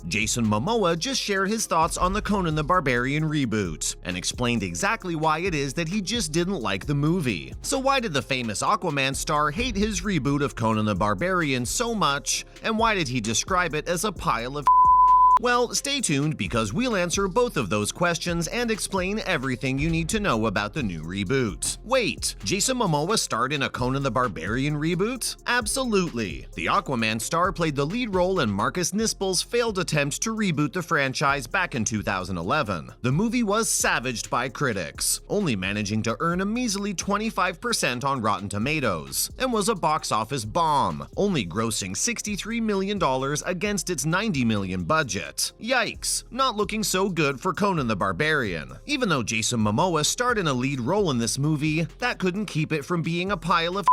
Jason Momoa just shared his thoughts on the Conan the Barbarian reboot, and explained exactly why it is that he just didn't like the movie. So why did the famous Aquaman star hate his reboot of Conan the Barbarian so much, and why did he describe it as a pile of Well, stay tuned because we'll answer both of those questions and explain everything you need to know about the new reboot. Wait, Jason Momoa starred in a Conan the Barbarian reboot? Absolutely. The Aquaman star played the lead role in Marcus Nispel's failed attempt to reboot the franchise back in 2011. The movie was savaged by critics, only managing to earn a measly 25% on Rotten Tomatoes, and was a box office bomb, only grossing $63 million against its $90 million budget. Yikes, not looking so good for Conan the Barbarian. Even though Jason Momoa starred in a lead role in this movie, that couldn't keep it from being a pile of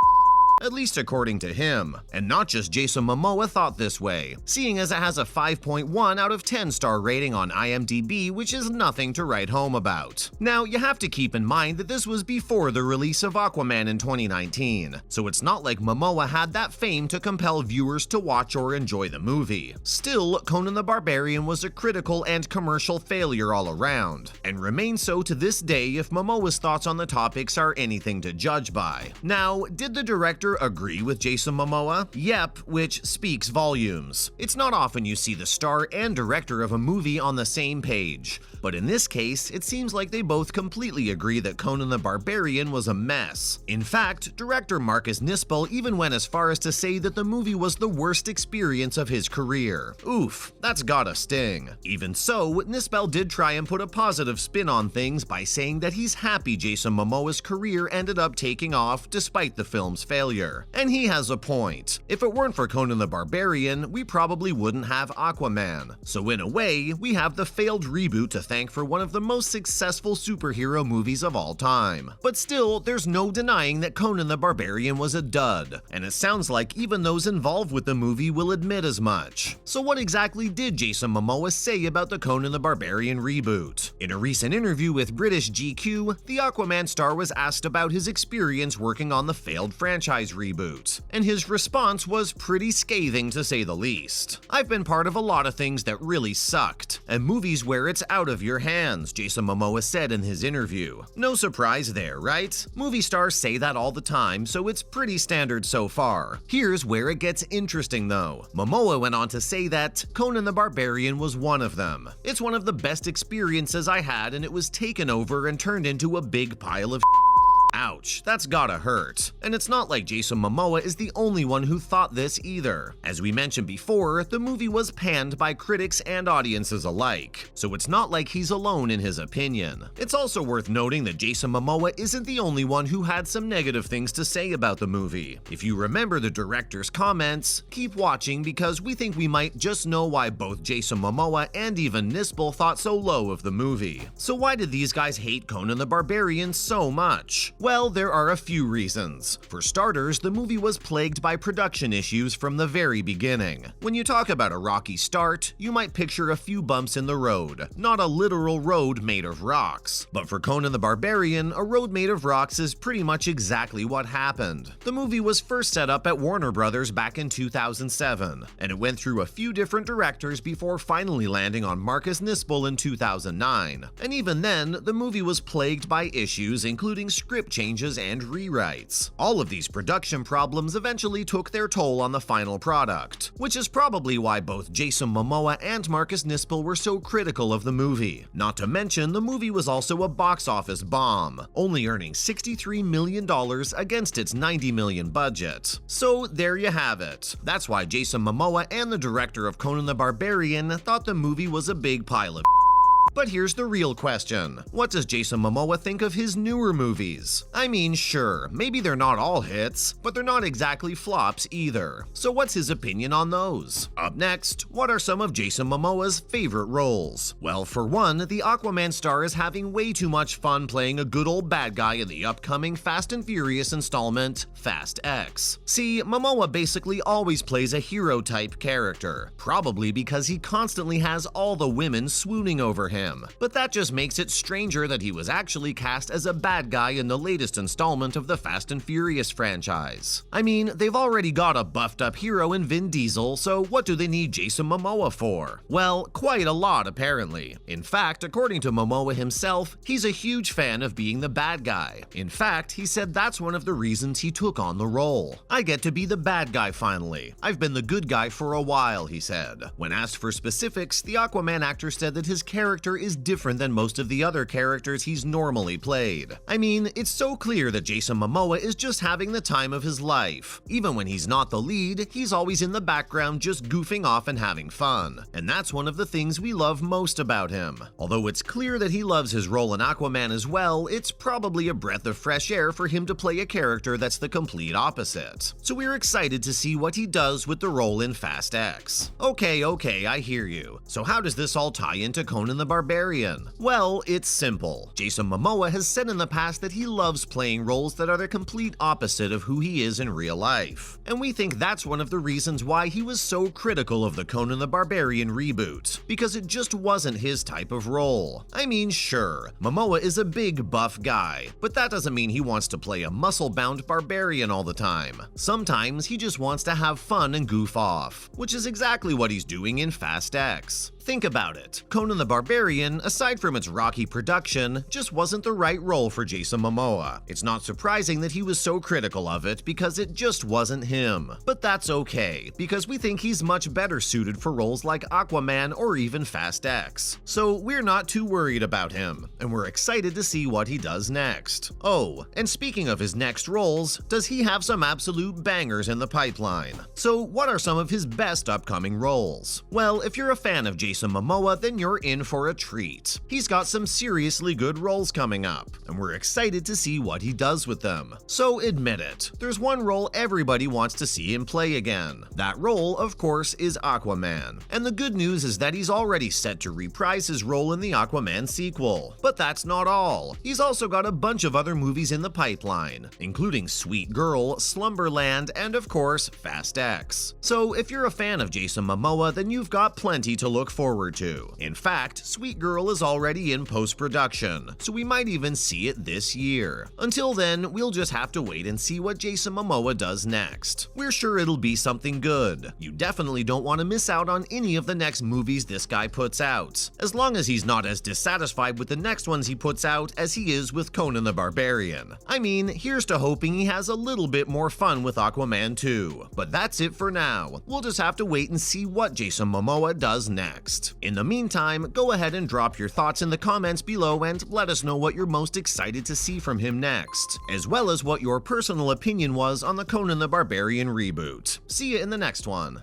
at least according to him. And not just Jason Momoa thought this way, seeing as it has a 5.1 out of 10 star rating on IMDb, which is nothing to write home about. Now, you have to keep in mind that this was before the release of Aquaman in 2019, so it's not like Momoa had that fame to compel viewers to watch or enjoy the movie. Still, Conan the Barbarian was a critical and commercial failure all around, and remains so to this day if Momoa's thoughts on the topics are anything to judge by. Now, did the director agree with Jason Momoa? Yep, which speaks volumes. It's not often you see the star and director of a movie on the same page, but in this case, it seems like they both completely agree that Conan the Barbarian was a mess. In fact, director Marcus Nispel even went as far as to say that the movie was the worst experience of his career. Oof, that's gotta sting. Even so, Nispel did try and put a positive spin on things by saying that he's happy Jason Momoa's career ended up taking off despite the film's failure. And he has a point. If it weren't for Conan the Barbarian, we probably wouldn't have Aquaman. So in a way, we have the failed reboot to thank for one of the most successful superhero movies of all time. But still, there's no denying that Conan the Barbarian was a dud, and it sounds like even those involved with the movie will admit as much. So what exactly did Jason Momoa say about the Conan the Barbarian reboot? In a recent interview with British GQ, the Aquaman star was asked about his experience working on the failed franchise reboot, and his response was pretty scathing to say the least. "I've been part of a lot of things that really sucked, and movies where it's out of your hands," Jason Momoa said in his interview. No surprise there, right? Movie stars say that all the time, so it's pretty standard so far. Here's where it gets interesting though. Momoa went on to say that Conan the Barbarian was one of them. "It's one of the best experiences I had, and it was taken over and turned into a big pile of Ouch, that's gotta hurt. And it's not like Jason Momoa is the only one who thought this either. As we mentioned before, the movie was panned by critics and audiences alike, so it's not like he's alone in his opinion. It's also worth noting that Jason Momoa isn't the only one who had some negative things to say about the movie. If you remember the director's comments, keep watching because we think we might just know why both Jason Momoa and even Nispel thought so low of the movie. So why did these guys hate Conan the Barbarian so much? Well, there are a few reasons. For starters, the movie was plagued by production issues from the very beginning. When you talk about a rocky start, you might picture a few bumps in the road, not a literal road made of rocks. But for Conan the Barbarian, a road made of rocks is pretty much exactly what happened. The movie was first set up at Warner Brothers back in 2007, and it went through a few different directors before finally landing on Marcus Nispel in 2009. And even then, the movie was plagued by issues including script changes and rewrites. All of these production problems eventually took their toll on the final product, which is probably why both Jason Momoa and Marcus Nispel were so critical of the movie. Not to mention, the movie was also a box office bomb, only earning $63 million against its $90 million budget. So there you have it. That's why Jason Momoa and the director of Conan the Barbarian thought the movie was a big pile of But here's the real question. What does Jason Momoa think of his newer movies? I mean, sure, maybe they're not all hits, but they're not exactly flops either. So what's his opinion on those? Up next, what are some of Jason Momoa's favorite roles? Well, for one, the Aquaman star is having way too much fun playing a good old bad guy in the upcoming Fast and Furious installment, Fast X. See, Momoa basically always plays a hero-type character, probably because he constantly has all the women swooning over him. him, but that just makes it stranger that he was actually cast as a bad guy in the latest installment of the Fast and Furious franchise. I mean, they've already got a buffed-up hero in Vin Diesel, so what do they need Jason Momoa for? Well, quite a lot apparently. In fact, according to Momoa himself, he's a huge fan of being the bad guy. In fact, he said that's one of the reasons he took on the role. "I get to be the bad guy finally. I've been the good guy for a while," he said. When asked for specifics, the Aquaman actor said that his character is different than most of the other characters he's normally played. I mean, it's so clear that Jason Momoa is just having the time of his life. Even when he's not the lead, he's always in the background just goofing off and having fun. And that's one of the things we love most about him. Although it's clear that he loves his role in Aquaman as well, it's probably a breath of fresh air for him to play a character that's the complete opposite. So we're excited to see what he does with the role in Fast X. Okay, I hear you. So how does this all tie into Conan the Barbarian? Well, it's simple. Jason Momoa has said in the past that he loves playing roles that are the complete opposite of who he is in real life. And we think that's one of the reasons why he was so critical of the Conan the Barbarian reboot, because it just wasn't his type of role. I mean, sure, Momoa is a big buff guy, but that doesn't mean he wants to play a muscle-bound barbarian all the time. Sometimes he just wants to have fun and goof off, which is exactly what he's doing in Fast X. Think about it. Conan the Barbarian, aside from its rocky production, just wasn't the right role for Jason Momoa. It's not surprising that he was so critical of it because it just wasn't him. But that's okay, because we think he's much better suited for roles like Aquaman or even Fast X. So we're not too worried about him, and we're excited to see what he does next. Oh, and speaking of his next roles, does he have some absolute bangers in the pipeline? So what are some of his best upcoming roles? Well, if you're a fan of Jason Momoa, then you're in for a treat. He's got some seriously good roles coming up, and we're excited to see what he does with them. So admit it, there's one role everybody wants to see him play again. That role, of course, is Aquaman. And the good news is that he's already set to reprise his role in the Aquaman sequel. But that's not all. He's also got a bunch of other movies in the pipeline, including Sweet Girl, Slumberland, and of course, Fast X. So if you're a fan of Jason Momoa, then you've got plenty to look forward to. In fact, Sweet Girl is already in post-production, so we might even see it this year. Until then, we'll just have to wait and see what Jason Momoa does next. We're sure it'll be something good. You definitely don't want to miss out on any of the next movies this guy puts out, as long as he's not as dissatisfied with the next ones he puts out as he is with Conan the Barbarian. I mean, here's to hoping he has a little bit more fun with Aquaman too. But that's it for now. We'll just have to wait and see what Jason Momoa does next. In the meantime, go ahead and drop your thoughts in the comments below and let us know what you're most excited to see from him next, as well as what your personal opinion was on the Conan the Barbarian reboot. See you in the next one.